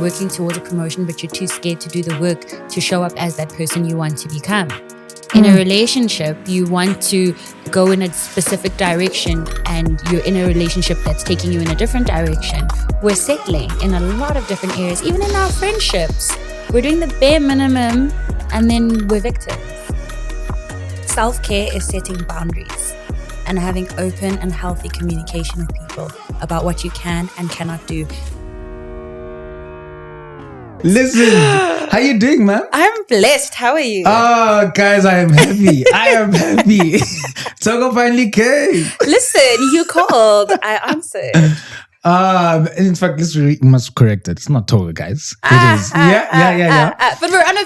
working towards a promotion, but you're too scared to do the work to show up as that person you want to become. In a relationship, you want to go in a specific direction and you're in a relationship that's taking you in a different direction. We're settling in a lot of different areas. Even in our friendships, we're doing the bare minimum and then we're victims. Self-care is setting boundaries and having open and healthy communication with people about what you can and cannot do. Listen, how you doing, man? I'm blessed. How are you? Oh, guys, I am happy. I am happy. Togo finally came. Listen, you called. I answered. In fact, we must correct it. It's not Togo, guys. It is. Yeah. But we're on a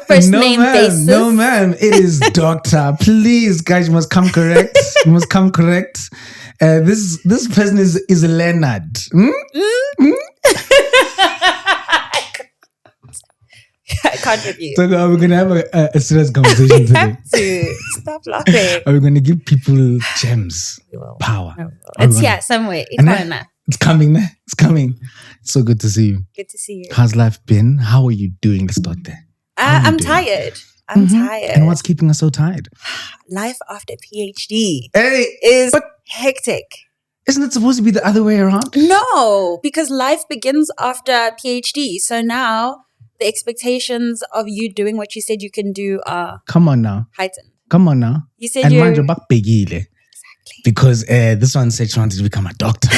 first name basis. No, ma'am. It is Doctor. Please, guys, you must come correct. You must come correct. This person is Leonard. I can't with you. So are we going to have a serious conversation today? Have to. Stop laughing. Are we going to give people gems, power? It's here somewhere. It's coming. It's coming. It's so good to see you. Good to see you. How's life been? How are you doing? Let's start there. I'm tired. I'm tired. And what's keeping us so tired? Life after PhD is hectic. Isn't it supposed to be the other way around? No, because life begins after PhD. So now the expectations of you doing what you said you can do are heightened. Come on now. You said Exactly. Because this one said she wanted to become a doctor.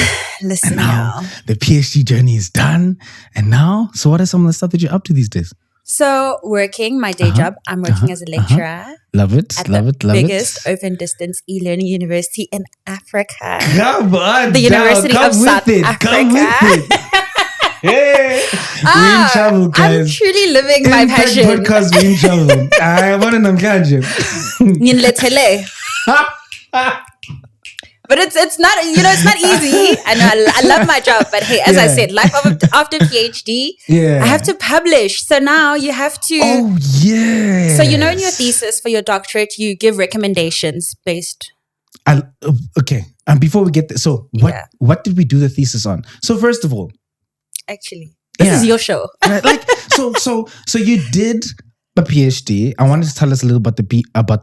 Listen, and now the PhD journey is done. And now, so what are some of the stuff that you're up to these days? So working, my day job, I'm working as a lecturer. Love it. At the biggest open distance e-learning university in Africa. Come on, the University of South Africa. Come with it. Hey, we in trouble, guys. I'm truly living my passion. Podcast, we in trouble. I want to know. But it's not, it's not easy. I know I love my job, but hey, as I said, life after PhD, I have to publish. So now you have to. Oh, yeah. So in your thesis for your doctorate, you give recommendations based. Okay. And before we get there, so what did we do the thesis on? So first of all, actually, this is your show. So you did a PhD. I wanted to tell us a little about the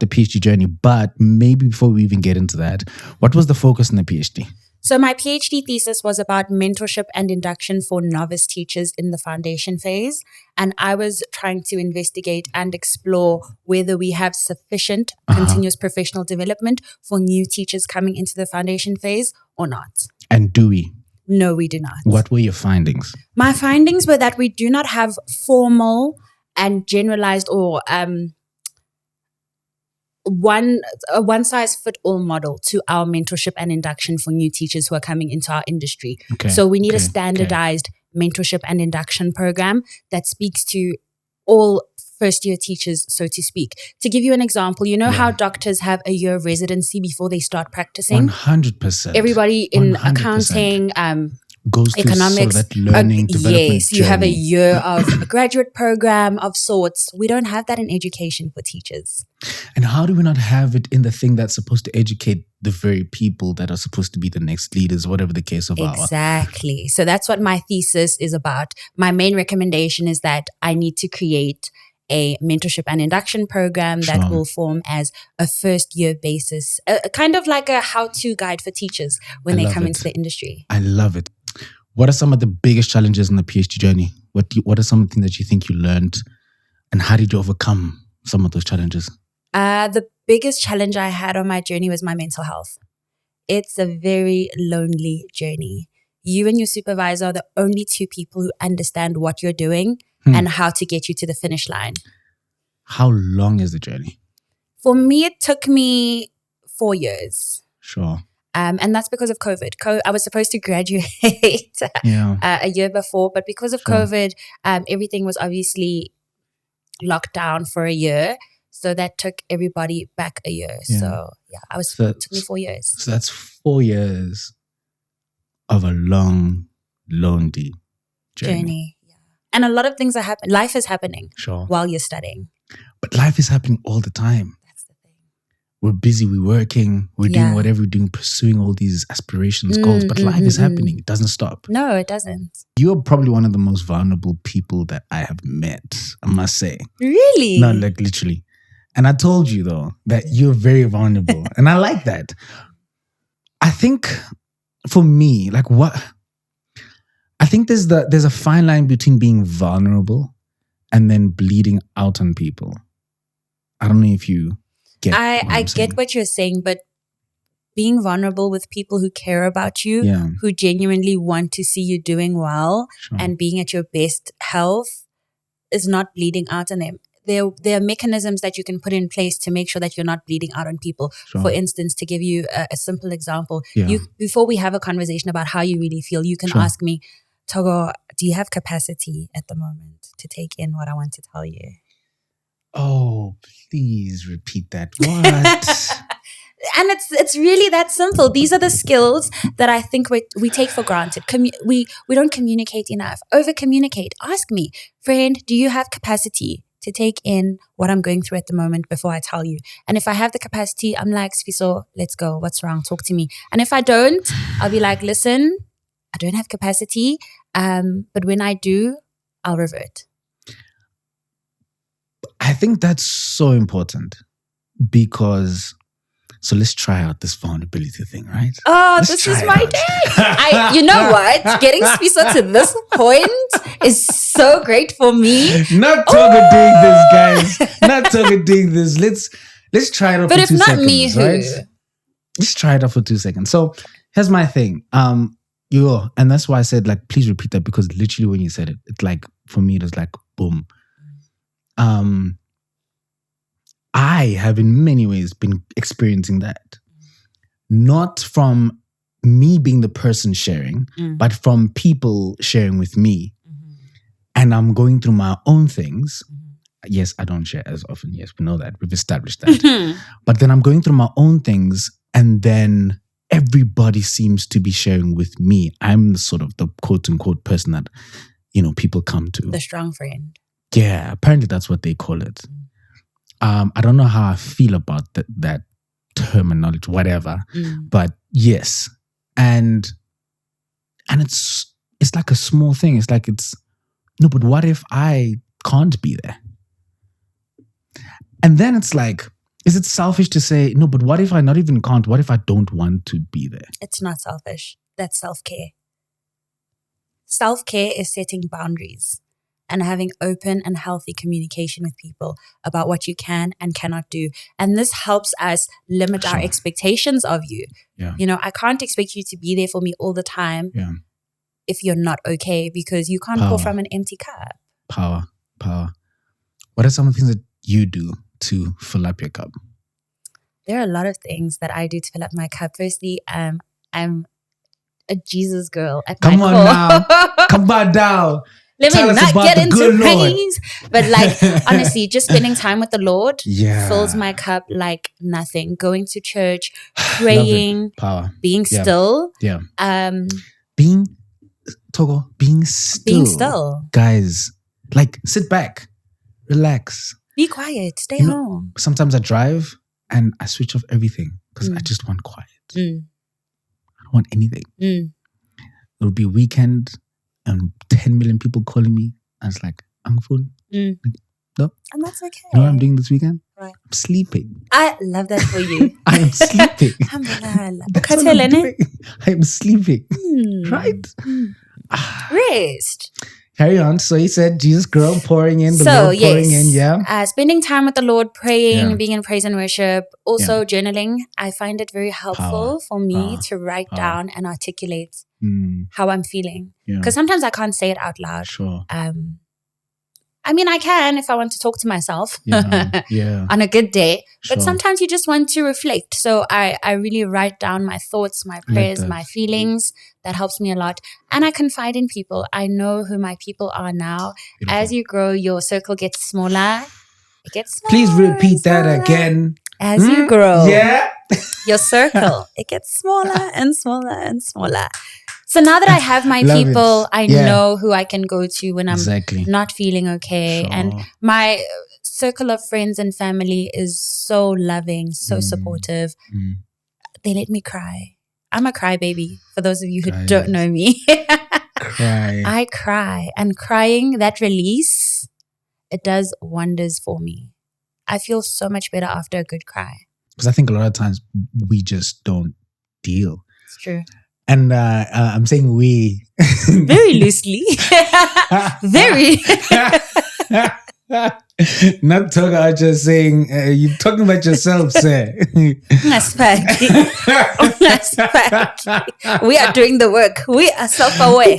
PhD journey, but maybe before we even get into that, what was the focus in the PhD? So my PhD thesis was about mentorship and induction for novice teachers in the foundation phase. And I was trying to investigate and explore whether we have sufficient continuous professional development for new teachers coming into the foundation phase or not. And do we? No, we do not. What were your findings? My findings were that we do not have formal and generalized or one-size-fit-all model to our mentorship and induction for new teachers who are coming into our industry. Okay. So we need a standardized mentorship and induction program that speaks to all first-year teachers, so to speak. To give you an example, how doctors have a year of residency before they start practicing? 100%. Everybody in 100%. Accounting, goes through economics, sort of that learning development yes, you journey. have a year of a graduate program of sorts. We don't have that in education for teachers. And how do we not have it in the thing that's supposed to educate the very people that are supposed to be the next leaders, whatever the case of Exactly. So that's what my thesis is about. My main recommendation is that I need to create a mentorship and induction program that will form as a first year basis, kind of like a how-to guide for teachers when they come into the industry. I love it. What are some of the biggest challenges in the PhD journey? What are some of the things that you think you learned, and how did you overcome some of those challenges? The biggest challenge I had on my journey was my mental health. It's a very lonely journey. You and your supervisor are the only two people who understand what you're doing and how to get you to the finish line. How long is the journey? For me, it took me 4 years. Sure. And that's because of COVID. I was supposed to graduate a year before, but because of COVID, everything was obviously locked down for a year. So that took everybody back a year. Yeah. So it took me 4 years. So that's 4 years of a long, lonely journey. Yeah. And a lot of things are happening. Life is happening sure. while you're studying. But life is happening all the time. That's the thing. we're busy, we're working, we're doing whatever we're doing, pursuing all these aspirations, goals, but life is happening. It doesn't stop. No, it doesn't. You're probably one of the most vulnerable people that I have met, I must say. Really? No, like literally. And I told you though that you're very vulnerable. And I like that. I think for me, like I think there's a fine line between being vulnerable and then bleeding out on people. I don't know if you get I get what you're saying, but being vulnerable with people who care about you, who genuinely want to see you doing well and being at your best health is not bleeding out on them. There are mechanisms that you can put in place to make sure that you're not bleeding out on people. For instance, to give you a simple example, before we have a conversation about how you really feel, you can ask me, Togo, do you have capacity at the moment to take in what I want to tell you? Oh, please repeat that. What? And it's really that simple. These are the skills that I think we take for granted. We don't communicate enough. Over communicate. Ask me, friend, do you have capacity to take in what I'm going through at the moment before I tell you? And if I have the capacity, I'm like, Sfiso, let's go. What's wrong? Talk to me. And if I don't, I'll be like, listen, I don't have capacity. But when I do, I'll revert. I think that's so important because, so let's try out this vulnerability thing, right? Oh, this is my day. You know what? Getting Sfiso to this point is so great for me. Not Togo doing this, guys. Not Togo doing this. Let's try it out for 2 seconds. But if not me, who? Right? Let's try it out for 2 seconds. So here's my thing. And that's why I said, like, please repeat that, because literally when you said it, it's like, for me, it was like, boom. I have in many ways been experiencing that. Not from me being the person sharing, but from people sharing with me. And I'm going through my own things. Yes, I don't share as often. Yes, we know that. We've established that. But then I'm going through my own things, and then everybody seems to be sharing with me. I'm sort of the quote unquote person that, people come to. The strong friend. Yeah, apparently that's what they call it. I don't know how I feel about that terminology, whatever. But yes. And it's like a small thing. It's like no, but what if I can't be there? And then it's like, is it selfish to say, no, but what if I not even can't? What if I don't want to be there? It's not selfish. That's self-care. Self-care is setting boundaries and having open and healthy communication with people about what you can and cannot do. And this helps us limit our expectations of you. Yeah. I can't expect you to be there for me all the time if you're not okay, because you can't pour from an empty cup. Power. What are some of the things that you do to fill up your cup? There are a lot of things that I do to fill up my cup. Firstly, I'm a Jesus girl at my core. Come on now. Let me not get into praise. But honestly, just spending time with the Lord fills my cup like nothing. Going to church, praying, power, being still. Yeah. Being still. Guys, sit back, relax. Be quiet, stay home. Sometimes I drive and I switch off everything because I just want quiet. I don't want anything. It'll be a weekend and 10 million people calling me. I was like, I'm full. No. And that's okay. You know what I'm doing this weekend? Right. I'm sleeping. I love that for you. I am sleeping. I am sleeping. Right? Rest. Carry on. So he said, Jesus girl pouring in, the Lord pouring in, spending time with the Lord, praying, being in praise and worship. Also journaling. I find it very helpful for me to write down and articulate how I'm feeling. Because sometimes I can't say it out loud. Sure. I can if I want to talk to myself on a good day. But sometimes you just want to reflect. So I really write down my thoughts, my prayers, my feelings. That helps me a lot. And I confide in people. I know who my people are now. Beautiful. As you grow, your circle gets smaller. It gets smaller. Please repeat that again. As you grow. Yeah. Your circle, it gets smaller and smaller and smaller. So now that I have my people, I know who I can go to when I'm not feeling okay. Sure. And my circle of friends and family is so loving, so supportive. They let me cry. I'm a crybaby, for those of you who don't know me. Cry. I cry. And crying, that release, it does wonders for me. I feel so much better after a good cry. Because I think a lot of times we just don't deal. It's true. And I'm saying we. Very loosely. Very. Not talking about just saying, you're talking about yourself, sir. We are doing the work. We are self-aware.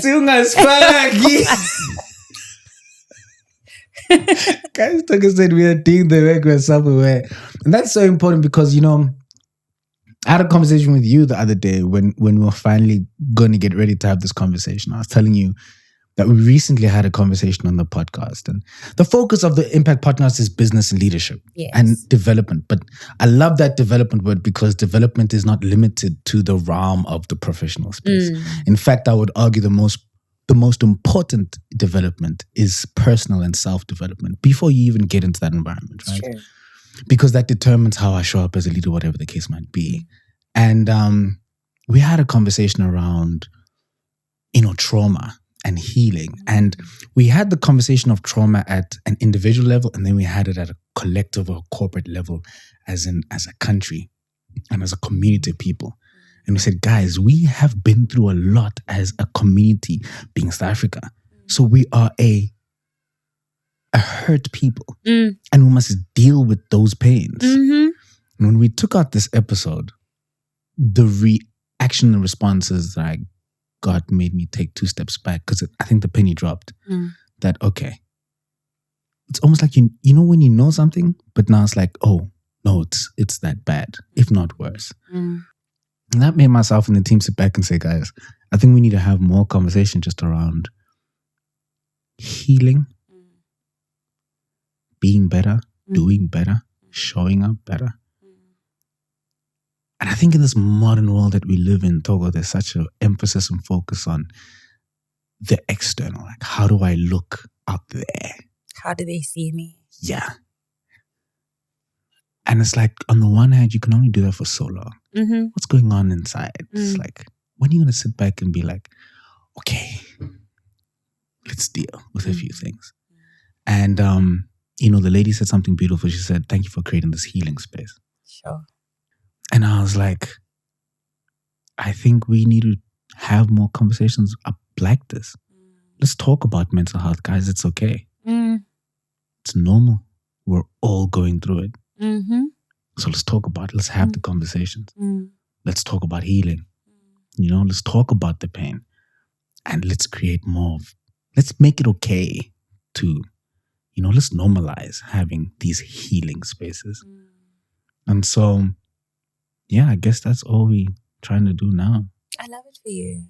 Guys, Thokozane, we are doing the work, we're self-aware. And that's so important because, you know, I had a conversation with you the other day when we were finally going to get ready to have this conversation. I was telling you that we recently had a conversation on the podcast, and the focus of the Impvct Podcast is business and leadership and development. But I love that development word because development is not limited to the realm of the professional space. In fact, I would argue the most important development is personal and self-development before you even get into that environment, right? Sure. Because that determines how I show up as a leader, whatever the case might be. And we had a conversation around, you know, trauma and healing. And we had the conversation of trauma at an individual level, and then we had it at a collective or corporate level as a country and as a community of people. And we said, guys, we have been through a lot as a community being South Africa. So we are a hurt people. And we must deal with those pains. And when we took out this episode, the reaction and responses that I got made me take 2 steps back because I think the penny dropped. That, okay, it's almost like you know when you know something, but now it's like, oh, no, it's that bad, if not worse. And that made myself and the team sit back and say, guys, I think we need to have more conversation just around healing, being better, doing better, showing up better. And I think in this modern world that we live in, Togo, there's such an emphasis and focus on the external. Like, how do I look out there? How do they see me? Yeah. And it's like, on the one hand, you can only do that for so long. What's going on inside? It's like, when are you going to sit back and be like, okay, let's deal with a few things. And, you know, the lady said something beautiful. She said, thank you for creating this healing space. Sure. And I was like, I think we need to have more conversations up like this. Let's talk about mental health, guys. It's okay. It's normal. We're all going through it. So let's talk about it. Let's have the conversations. Let's talk about healing. You know, let's talk about the pain. And let's create more let's make it okay to, you know, let's normalize having these healing spaces. And so, yeah, I guess that's all we're trying to do now. I love it for you.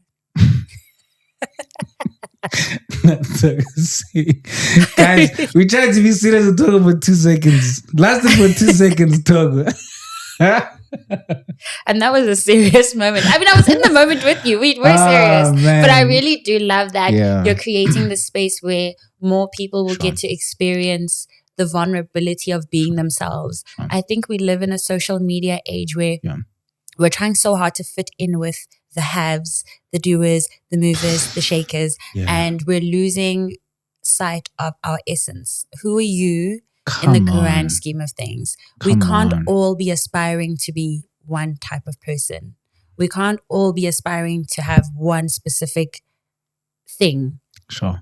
Guys, we tried to be serious and talk for 2 seconds. Lasted for 2 seconds, Togo. And that was a serious moment. I mean, I was in the moment with you. We were serious. Man. But I really do love that you're creating the space where more people will get to experience the vulnerability of being themselves. I think we live in a social media age where we're trying so hard to fit in with the haves, the doers, the movers, the shakers, and we're losing sight of our essence. Who are you in the grand scheme of things? We can't all be aspiring to be one type of person. We can't all be aspiring to have one specific thing. Sure.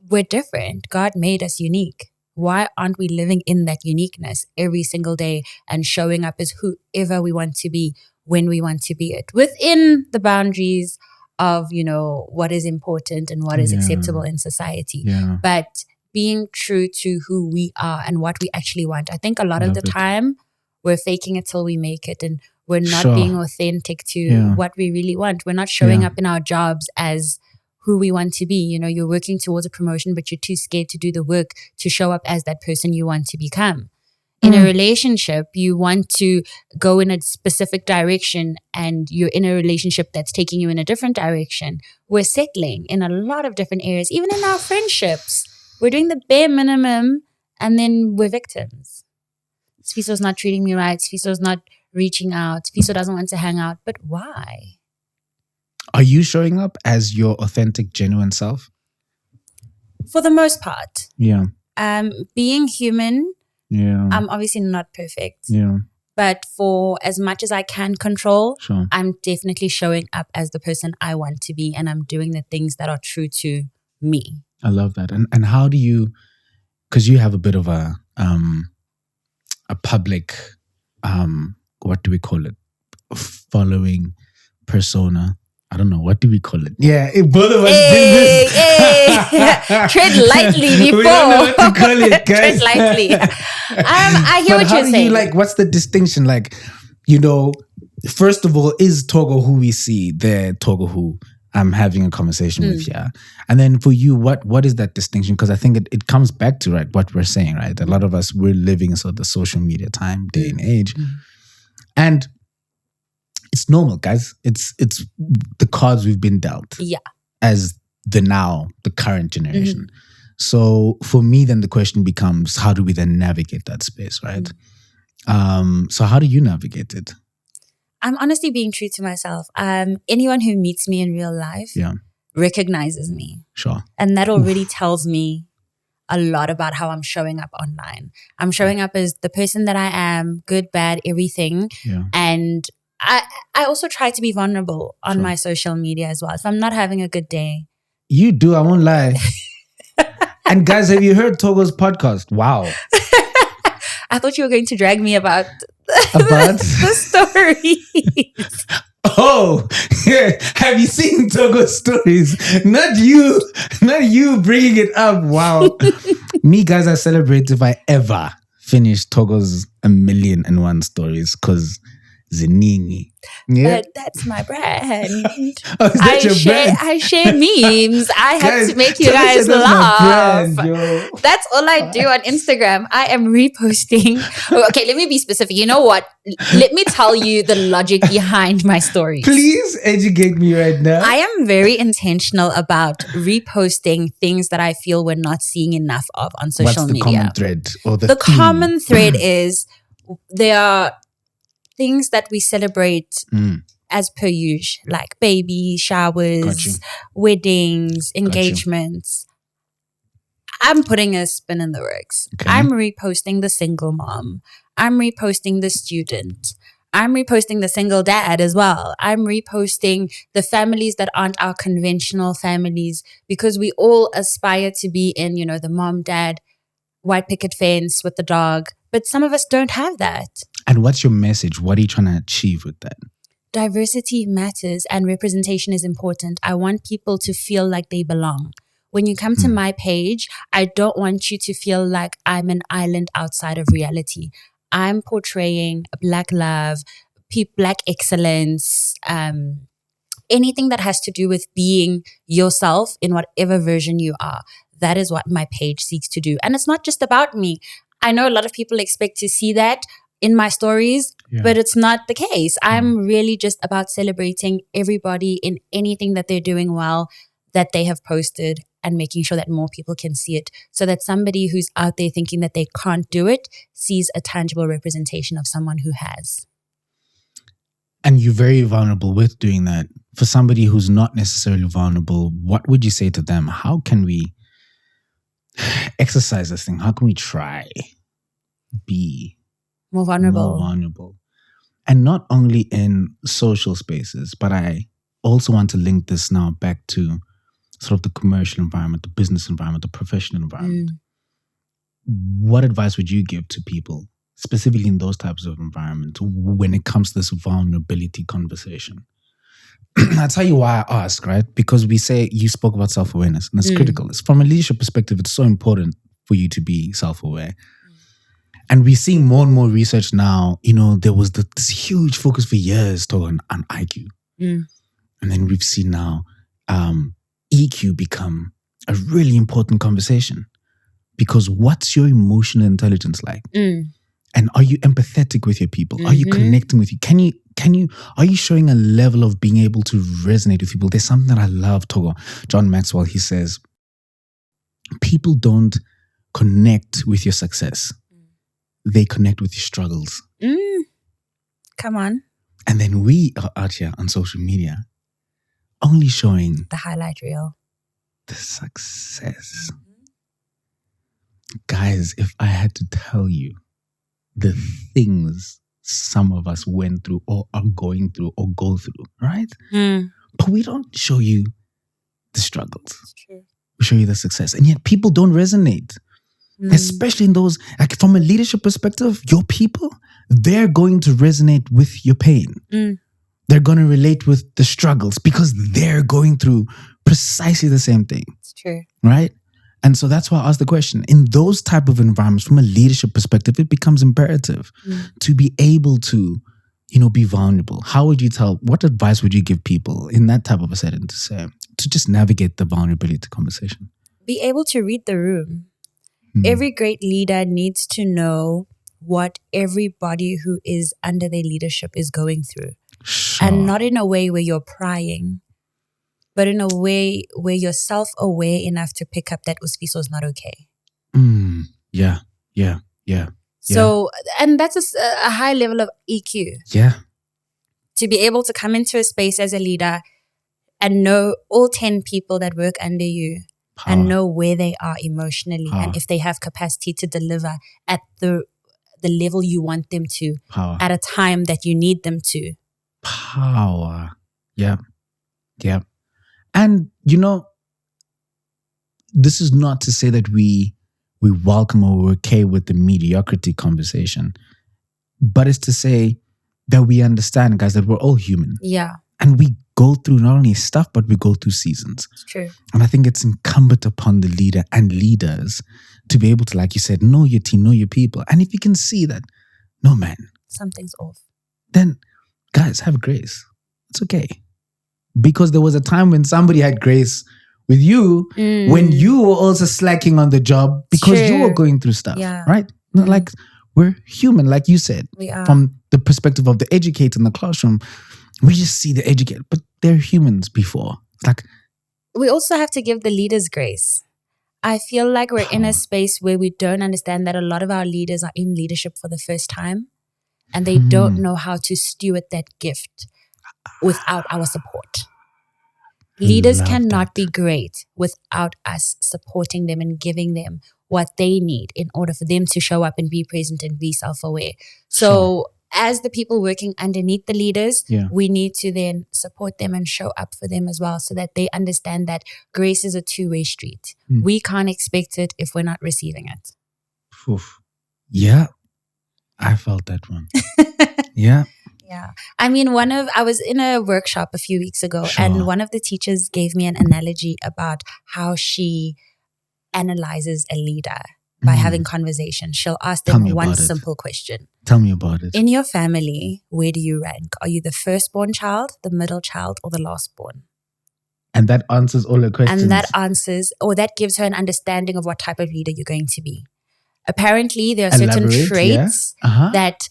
We're different. God made us unique. Why aren't we living in that uniqueness every single day and showing up as whoever we want to be when we want to be it, within the boundaries of, you know, what is important and what is acceptable in society, but being true to who we are and what we actually want. I think a lot of the time we're faking it till we make it, and we're not being authentic to what we really want. We're not showing up in our jobs as who we want to be. You know, you're working towards a promotion, but you're too scared to do the work to show up as that person you want to become. In a relationship, you want to go in a specific direction and you're in a relationship that's taking you in a different direction. We're settling in a lot of different areas, even in our friendships. We're doing the bare minimum And then we're victims. Sfiso's not treating me right. Sfiso's not reaching out. Sfiso doesn't want to hang out. But why? Are you showing up as your authentic, genuine self? For the most part. Yeah. Being human, Yeah. I'm obviously not perfect. Yeah. But for as much as I can control, Sure. I'm definitely showing up as the person I want to be, and I'm doing the things that are true to me. I love that. And how do you, because you have a bit of a public, what do we call it? Following persona. I don't know. What do we call it? Yeah, both of us did this. Tread lightly before. We don't know what to call it, guys. Tread lightly. I hear But what you're saying. what's the distinction? Like, first of all, is Togo who we see there, Togo who I'm having a conversation with, yeah? And then for you, what is that distinction? Because I think it comes back to, right, what we're saying, right? A lot of us, we're living in sort of the social media time, day and age. And it's normal, guys. It's the cards we've been dealt. Yeah. As the current generation. So for me, then the question becomes, how do we then navigate that space, right? So how do you navigate it? I'm honestly being true to myself. Anyone who meets me in real life recognizes me. Sure. And that already tells me a lot about how I'm showing up online. I'm showing up as the person that I am, good, bad, everything. Yeah. And I also try to be vulnerable on my social media as well. If I'm not having a good day. You do, I won't lie. And guys, have you heard Togo's podcast? Wow. I thought you were going to drag me about the stories. Oh, yeah. Have you seen Togo's stories? Not you bringing it up. Wow. Me, guys, I celebrate if I ever finish Togo's 1,000,001 stories, because Zinini. Yeah. But that's my brand. Oh, is that your brand? I share memes. I have to make you guys that's laugh. my brand, yo. That's all I do on Instagram. I am reposting. Okay, let me be specific. You know what? Let me tell you the logic behind my stories. Please educate me right now. I am very intentional about reposting things that I feel we're not seeing enough of on social media. What's the common thread or the theme? Common thread is there are things that we celebrate as per usual, like baby showers, weddings, engagements. I'm putting a spin in the works. Okay. I'm reposting the single mom. I'm reposting the student. I'm reposting the single dad as well. I'm reposting the families that aren't our conventional families, because we all aspire to be in, the mom, dad, white picket fence with the dog. But some of us don't have that. And what's your message? What are you trying to achieve with that? Diversity matters and representation is important. I want people to feel like they belong. When you come to my page, I don't want you to feel like I'm an island outside of reality. I'm portraying Black love, Black excellence, anything that has to do with being yourself in whatever version you are. That is what my page seeks to do. And it's not just about me. I know a lot of people expect to see that in my stories, but it's not the case. I'm really just about celebrating everybody in anything that they're doing well, that they have posted, and making sure that more people can see it, so that somebody who's out there thinking that they can't do it sees a tangible representation of someone who has. And you're very vulnerable with doing that. For somebody who's not necessarily vulnerable, what would you say to them? How can we exercise this thing? How can we try be more vulnerable? And not only in social spaces, but I also want to link this now back to sort of the commercial environment, the business environment, the professional environment. What advice would you give to people, specifically in those types of environments, when it comes to this vulnerability conversation? I'll tell you why I ask, right? Because we say, you spoke about self-awareness, and it's critical. It's from a leadership perspective, it's so important for you to be self-aware. And we're seeing more and more research now. There was this huge focus for years on IQ. And then we've seen now EQ become a really important conversation, because what's your emotional intelligence like? And are you empathetic with your people? Are you connecting with you? Are you showing a level of being able to resonate with people? There's something that I love, Togo. John Maxwell, he says, people don't connect with your success. They connect with your struggles. Come on. And then we are out here on social media only showing the highlight reel, the success. Guys, if I had to tell you the things some of us went through or are going through or go through, right? But we don't show you the struggles. It's true. We show you the success. And yet people don't resonate. Especially in those, like from a leadership perspective, your people, they're going to resonate with your pain. They're going to relate with the struggles because they're going through precisely the same thing. It's true. Right? And so that's why I asked the question. In those type of environments, from a leadership perspective, it becomes imperative to be able to, be vulnerable. How would you what advice would you give people in that type of a setting to just navigate the vulnerability conversation? Be able to read the room. Every great leader needs to know what everybody who is under their leadership is going through. Sure. And not in a way where you're prying, but in a way where you're self-aware enough to pick up that Usifiso is not okay. Yeah. So, and that's a high level of EQ. Yeah. To be able to come into a space as a leader and know all 10 people that work under you and know where they are emotionally and if they have capacity to deliver at the level you want them to at a time that you need them to. Power. Yeah. And, this is not to say that we welcome or we're okay with the mediocrity conversation, but it's to say that we understand, guys, that we're all human. Yeah. And we go through not only stuff, but we go through seasons. It's true. And I think it's incumbent upon the leader and leaders to be able to, like you said, know your team, know your people. And if you can see that, no, man, something's off, then guys, have grace. It's okay. Because there was a time when somebody had grace with you when you were also slacking on the job because you were going through stuff, right? Not like we're human, like you said. We are. From the perspective of the educator in the classroom, we just see the educator, but they're humans before. It's like, we also have to give the leaders grace. I feel like we're in a space where we don't understand that a lot of our leaders are in leadership for the first time and they don't know how to steward that gift without our support. Leaders cannot be great without us supporting them and giving them what they need in order for them to show up and be present and be self-aware. So as the people working underneath the leaders, we need to then support them and show up for them as well so that they understand that grace is a two-way street. We can't expect it if we're not receiving it. Oof. Yeah, I felt that one. Yeah. I mean, I was in a workshop a few weeks ago and one of the teachers gave me an analogy about how she analyzes a leader by having conversation. She'll ask them one simple question. Tell me about it. In your family, where do you rank? Are you the firstborn child, the middle child, or the lastborn? And that answers all the questions. And that gives her an understanding of what type of leader you're going to be. Apparently, there are certain traits that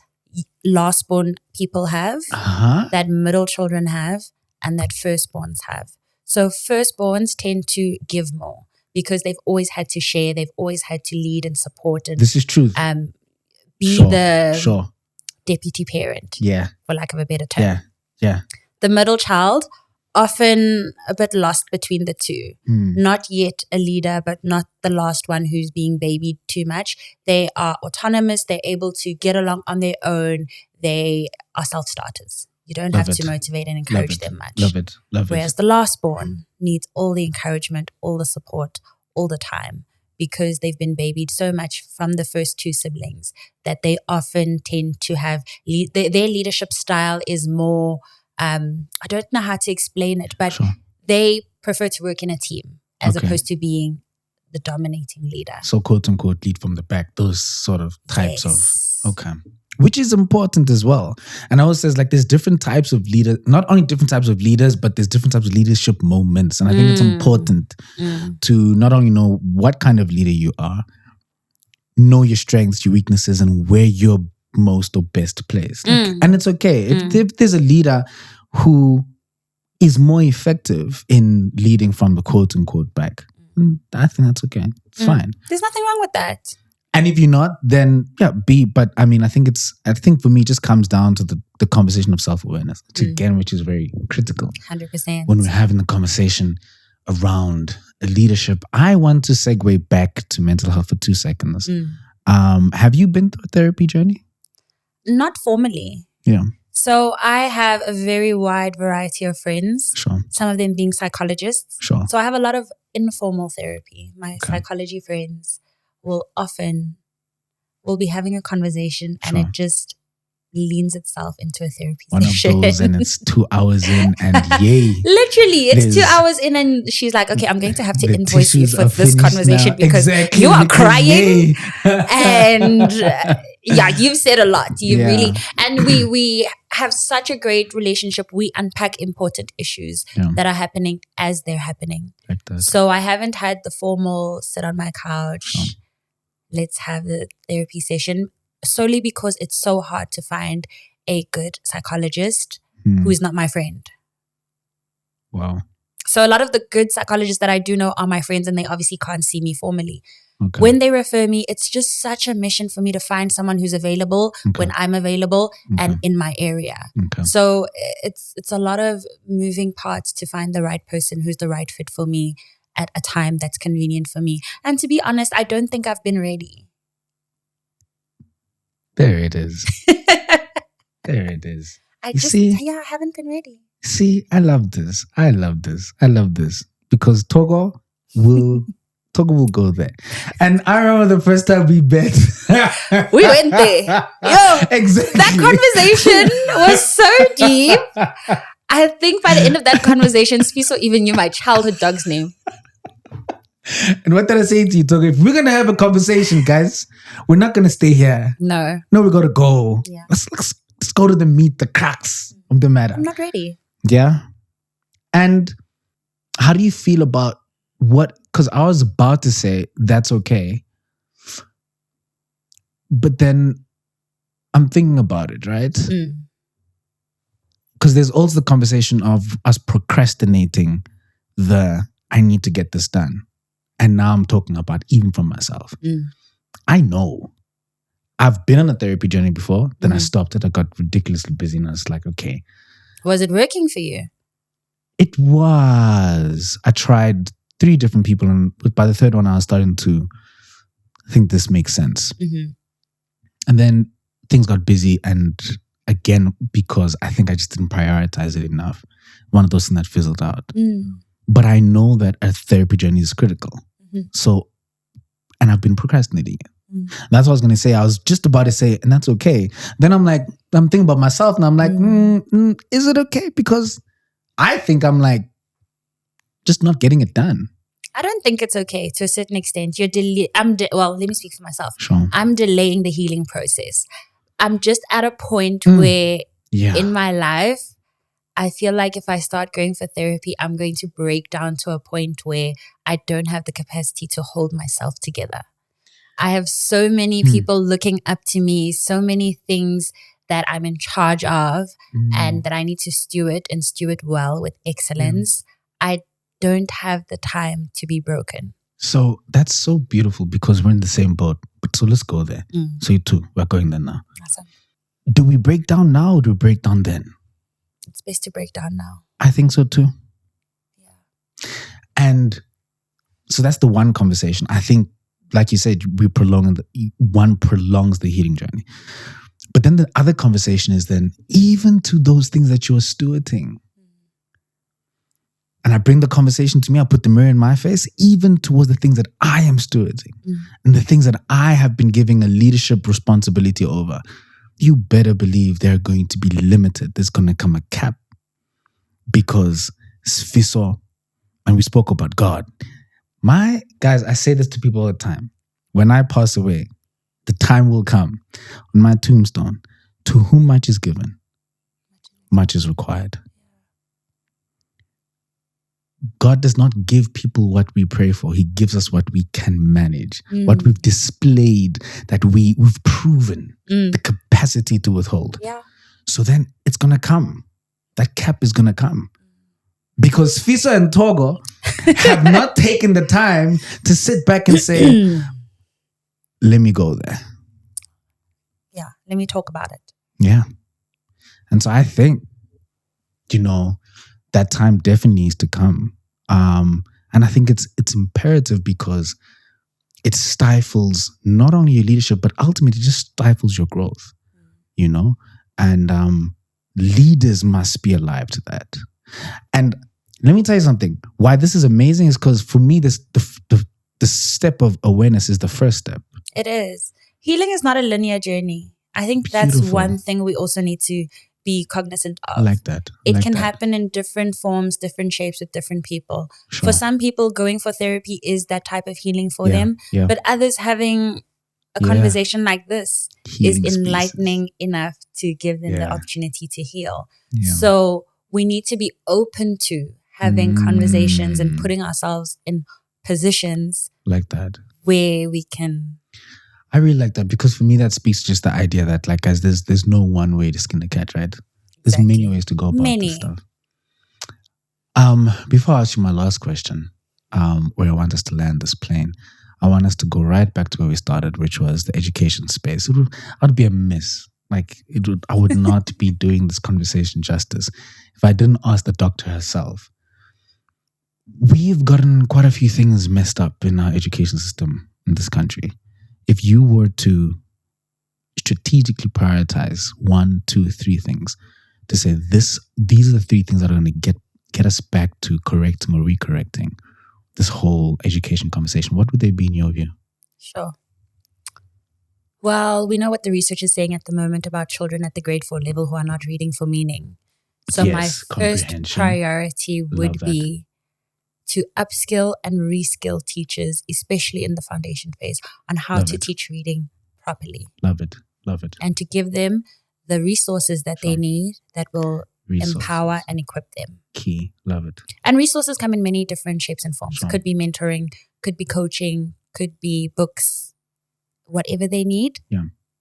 lastborn people have, that middle children have, and that firstborns have. So firstborns tend to give more because they've always had to share, they've always had to lead and support and this is truth. Be the deputy parent, for lack of a better term. The middle child, often a bit lost between the two. Not yet a leader, but not the last one who's being babied too much. They are autonomous. They're able to get along on their own. They are self-starters. You don't have to motivate and encourage them much. Love it. Whereas the lastborn needs all the encouragement, all the support, all the time because they've been babied so much from the first two siblings that they often tend to have, their leadership style is more, I don't know how to explain it, but they prefer to work in a team as opposed to being the dominating leader. So quote unquote lead from the back, those sort of types of, which is important as well. And I always says like there's different types of leaders, not only different types of leaders, but there's different types of leadership moments. And I think it's important to not only know what kind of leader you are, know your strengths, your weaknesses, and where you're most or best placed. And it's okay. If there's a leader who is more effective in leading from the quote unquote back, I think that's okay. It's fine. There's nothing wrong with that. And if you're not, then be. But I mean, I think for me, it just comes down to the conversation of self-awareness, which is very critical. 100%. When we're having the conversation around leadership, I want to segue back to mental health for 2 seconds. Have you been through a therapy journey? Not formally. Yeah. So I have a very wide variety of friends. Sure. Some of them being psychologists. Sure. So I have a lot of informal therapy. My psychology friends will be having a conversation and it just leans itself into a therapy session. One of those, and it's 2 hours in, and yay. Literally, it's 2 hours in, and she's like, okay, I'm going to have to invoice you for this conversation now. because you are crying. And you've said a lot. You really, and we have such a great relationship. We unpack important issues that are happening as they're happening. Like that. So I haven't had the formal sit on my couch, let's have the therapy session, solely because it's so hard to find a good psychologist who is not my friend. Wow. So a lot of the good psychologists that I do know are my friends, and they obviously can't see me formally. Okay. When they refer me, it's just such a mission for me to find someone who's available when I'm available and in my area. Okay. So it's a lot of moving parts to find the right person who's the right fit for me at a time that's convenient for me. And to be honest, I don't think I've been ready. There it is. There it is. I haven't been ready. See, I love this. Because Togo will go there. And I remember the first time we met. We went there. Yo, exactly. That conversation was so deep. I think by the end of that conversation, Sfiso even knew my childhood dog's name. And what did I say to you, Togo? If we're going to have a conversation, guys, we're not going to stay here. No, we got to go. Yeah. Let's go to the crux of the matter. I'm not ready. Yeah. And how do you feel about because I was about to say that's okay. But then I'm thinking about it, right? Because there's also the conversation of us procrastinating I need to get this done. And now I'm talking about even from myself. I know. I've been on a therapy journey before. Then I stopped it. I got ridiculously busy and I was like, okay. Was it working for you? It was. I tried 3 different people, and by the third one, I was starting to think this makes sense. And then things got busy, and again, because I think I just didn't prioritize it enough, one of those things that fizzled out. But I know that a therapy journey is critical. So, and I've been procrastinating it. That's what I was going to say. I was just about to say, and that's okay. Then I'm thinking about myself, and I'm like, is it okay? Because I think I'm just not getting it done. I don't think it's okay to a certain extent. Let me speak for myself. Sure. I'm delaying the healing process. I'm just at a point where in my life, I feel like if I start going for therapy, I'm going to break down to a point where I don't have the capacity to hold myself together. I have so many people looking up to me, so many things that I'm in charge of and that I need to steward well with excellence. I don't have the time to be broken. So that's so beautiful because we're in the same boat. But so let's go there. So you too, we're going there now. Awesome. Do we break down now or do we break down then? It's best to break down now. I think so too. Yeah. And so that's the one conversation. I think, like you said, one prolongs the healing journey. But then the other conversation is then, even to those things that you're stewarding. And I bring the conversation to me, I put the mirror in my face, even towards the things that I am stewarding and the things that I have been giving a leadership responsibility over. You better believe they're going to be limited. There's going to come a cap because Sfiso, and we spoke about God. Guys, I say this to people all the time. When I pass away, the time will come on my tombstone, to whom much is given, much is required. God does not give people what we pray for. He gives us what we can manage, what we've displayed, that we've proven the capacity to withhold. Yeah. So then it's going to come. That cap is going to come. Because Fisa and Togo have not taken the time to sit back and say, let me go there. Yeah, let me talk about it. Yeah. And so I think, that time definitely needs to come. And I think it's imperative because it stifles not only your leadership, but ultimately just stifles your growth, and leaders must be alive to that. And let me tell you something. Why this is amazing is because for me, the step of awareness is the first step. It is. Healing is not a linear journey. I think that's Beautiful. one thing we also need to be cognizant of. I like that. It can happen in different forms, different shapes with different people. Sure. For some people, going for therapy is that type of healing for them. Yeah. But others having a conversation like this Healing is enlightening enough to give them the opportunity to heal. Yeah. So we need to be open to having conversations and putting ourselves in positions like that where we can. I really like that because for me that speaks just the idea that like guys, there's no one way to skin a cat, right? There's many ways to go about this stuff. Before I ask you my last question, where I want us to land this plane, I want us to go right back to where we started, which was the education space. I'd be amiss. I would not be doing this conversation justice if I didn't ask the doctor herself. We've gotten quite a few things messed up in our education system in this country. If you were to strategically prioritize 1, 2, 3 things to say these are the 3 things that are going to get us back to correcting or recorrecting this whole education conversation, what would they be in your view? Sure. Well, we know what the research is saying at the moment about children at the grade 4 level who are not reading for meaning. So my first priority would be to upskill and reskill teachers, especially in the foundation phase, on how to teach reading properly. Love it. Love it. And to give them the resources that they need that will empower and equip them. Key. Love it. And resources come in many different shapes and forms. Could be mentoring, could be coaching, could be books. Whatever they need,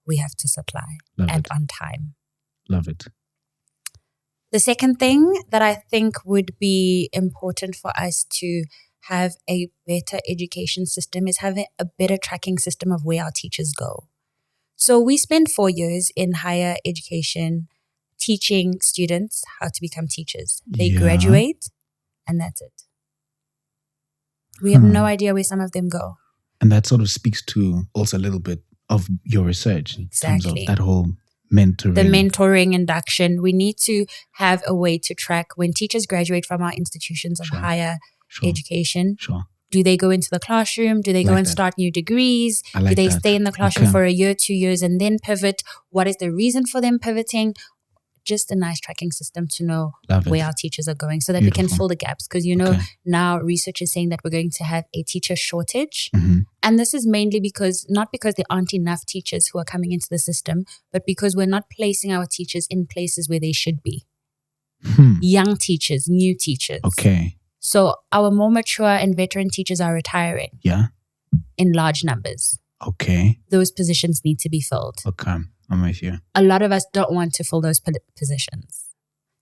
we have to supply on time. Love it. The second thing that I think would be important for us to have a better education system is having a better tracking system of where our teachers go. So we spend 4 years in higher education teaching students how to become teachers. They graduate and that's it. We have no idea where some of them go. And that sort of speaks to also a little bit of your research in terms of that whole mentoring. The mentoring induction. We need to have a way to track when teachers graduate from our institutions of higher education. Do they go into the classroom? Do they go and start new degrees? Do they stay in the classroom for a year, 2 years, and then pivot? What is the reason for them pivoting? Just a nice tracking system to know where our teachers are going so that we can fill the gaps. Because, now research is saying that we're going to have a teacher shortage. And this is mainly not because there aren't enough teachers who are coming into the system, but because we're not placing our teachers in places where they should be. Young teachers, new teachers. Okay. So our more mature and veteran teachers are retiring. In large numbers. Okay. Those positions need to be filled. Okay. I'm with you. A lot of us don't want to fill those positions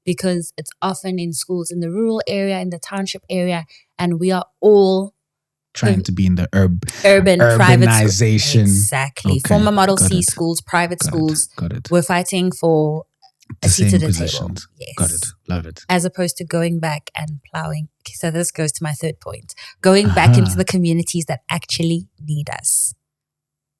because it's often in schools in the rural area, in the township area, and we are all trying to be in the urban urbanization. Exactly. Okay. Former Model C schools, private schools. Got it. We're fighting for a seat at the table. Yes. Got it. Love it. As opposed to going back and plowing. Okay, so this goes to my third point. Going back into the communities that actually need us.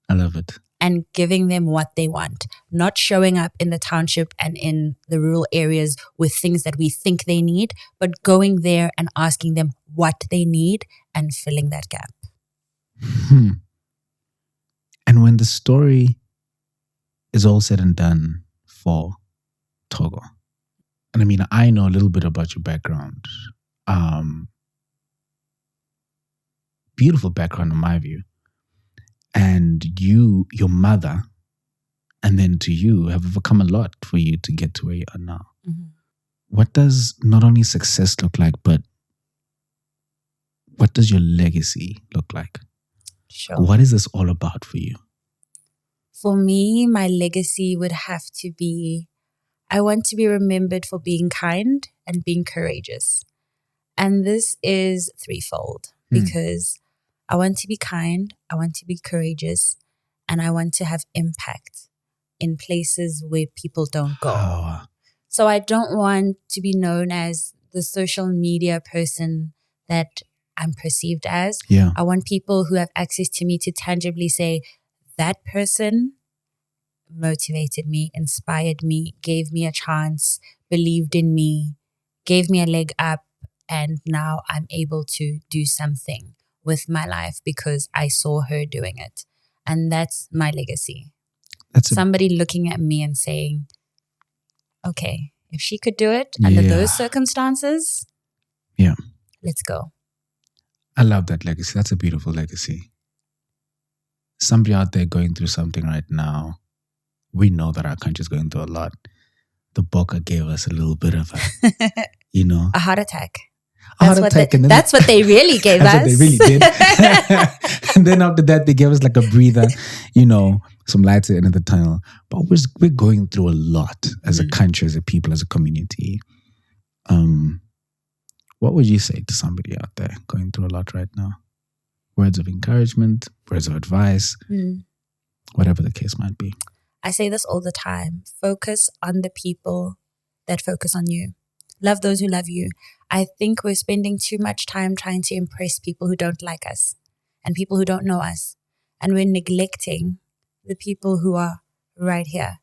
I love it. And giving them what they want, not showing up in the township and in the rural areas with things that we think they need, but going there and asking them what they need and filling that gap. And when the story is all said and done for Togo, and I mean, I know a little bit about your background. Beautiful background in my view. And your mother, and then to you, have overcome a lot for you to get to where you are now. What does not only success look like, but what does your legacy look like? Sure. What is this all about for you? For me, my legacy would have to be, I want to be remembered for being kind and being courageous. And this is threefold because I want to be kind, I want to be courageous, and I want to have impact in places where people don't go. Oh. So I don't want to be known as the social media person that I'm perceived as. Yeah. I want people who have access to me to tangibly say, that person motivated me, inspired me, gave me a chance, believed in me, gave me a leg up, and now I'm able to do something with my life because I saw her doing it. And that's my legacy. That's somebody looking at me and saying, okay, if she could do it under those circumstances, let's go. I love that legacy. That's a beautiful legacy. Somebody out there going through something right now. We know that our country is going through a lot. The Boca gave us a little bit of a, a heart attack. That's what they really gave us. That's what they really did. And then after that, they gave us like a breather, some lights at the end of the tunnel. But we're going through a lot as a country, as a people, as a community. What would you say to somebody out there going through a lot right now? Words of encouragement, words of advice, whatever the case might be. I say this all the time. Focus on the people that focus on you. Love those who love you. I think we're spending too much time trying to impress people who don't like us and people who don't know us. And we're neglecting the people who are right here.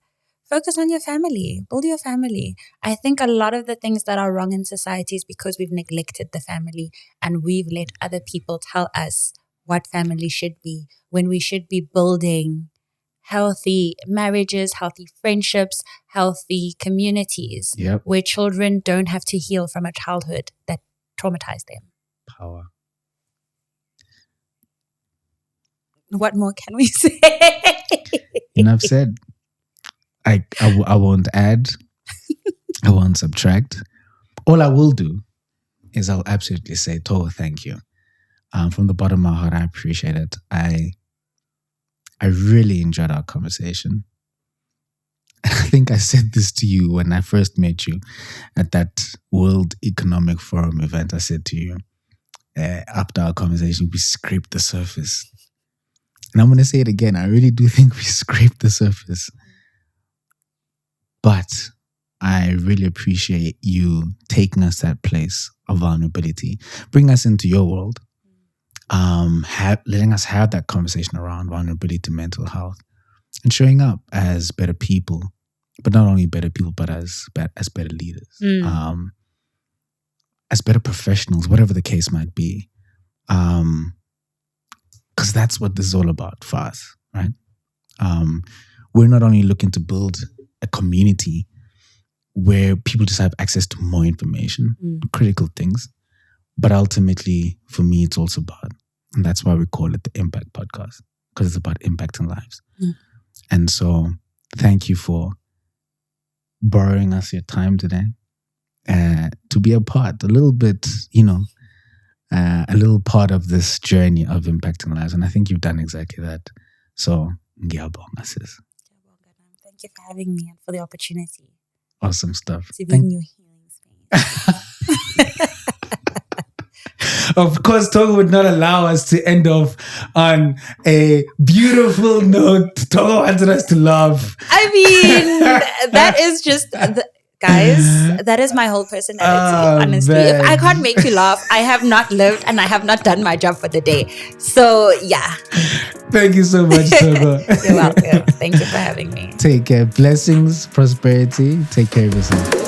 Focus on your family. Build your family. I think a lot of the things that are wrong in society is because we've neglected the family and we've let other people tell us what family should be when we should be building healthy marriages, healthy friendships, healthy communities where children don't have to heal from a childhood that traumatized them. Power. What more can we say? Enough said. I won't add. I won't subtract. All I will do is I'll absolutely say, Toho, thank you. From the bottom of my heart, I appreciate it. I really enjoyed our conversation. I think I said this to you when I first met you at that World Economic Forum event. I said to you, after our conversation, we scraped the surface. And I'm going to say it again. I really do think we scraped the surface. But I really appreciate you taking us to that place of vulnerability, bring us into your world, letting us have that conversation around vulnerability to mental health and showing up as better people, but not only better people, but as better leaders, as better professionals, whatever the case might be. Because that's what this is all about for us, right? We're not only looking to build a community where people just have access to more information, critical things, but ultimately, for me, it's also about, and that's why we call it the Impvct Podcast, because it's about impacting lives. And so, thank you for borrowing us your time today to be a part, a little bit, a little part of this journey of impacting lives. And I think you've done exactly that. So, ngiyabonga sis. Thank you for having me and for the opportunity. Awesome stuff. To be in your healing space. Of course, Togo would not allow us to end off on a beautiful note. Togo wanted us to laugh. I mean, that is just... Guys, that is my whole personality, honestly. Man. If I can't make you laugh, I have not lived and I have not done my job for the day. So, yeah. Thank you so much, Togo. You're welcome. Thank you for having me. Take care. Blessings, prosperity. Take care of yourself.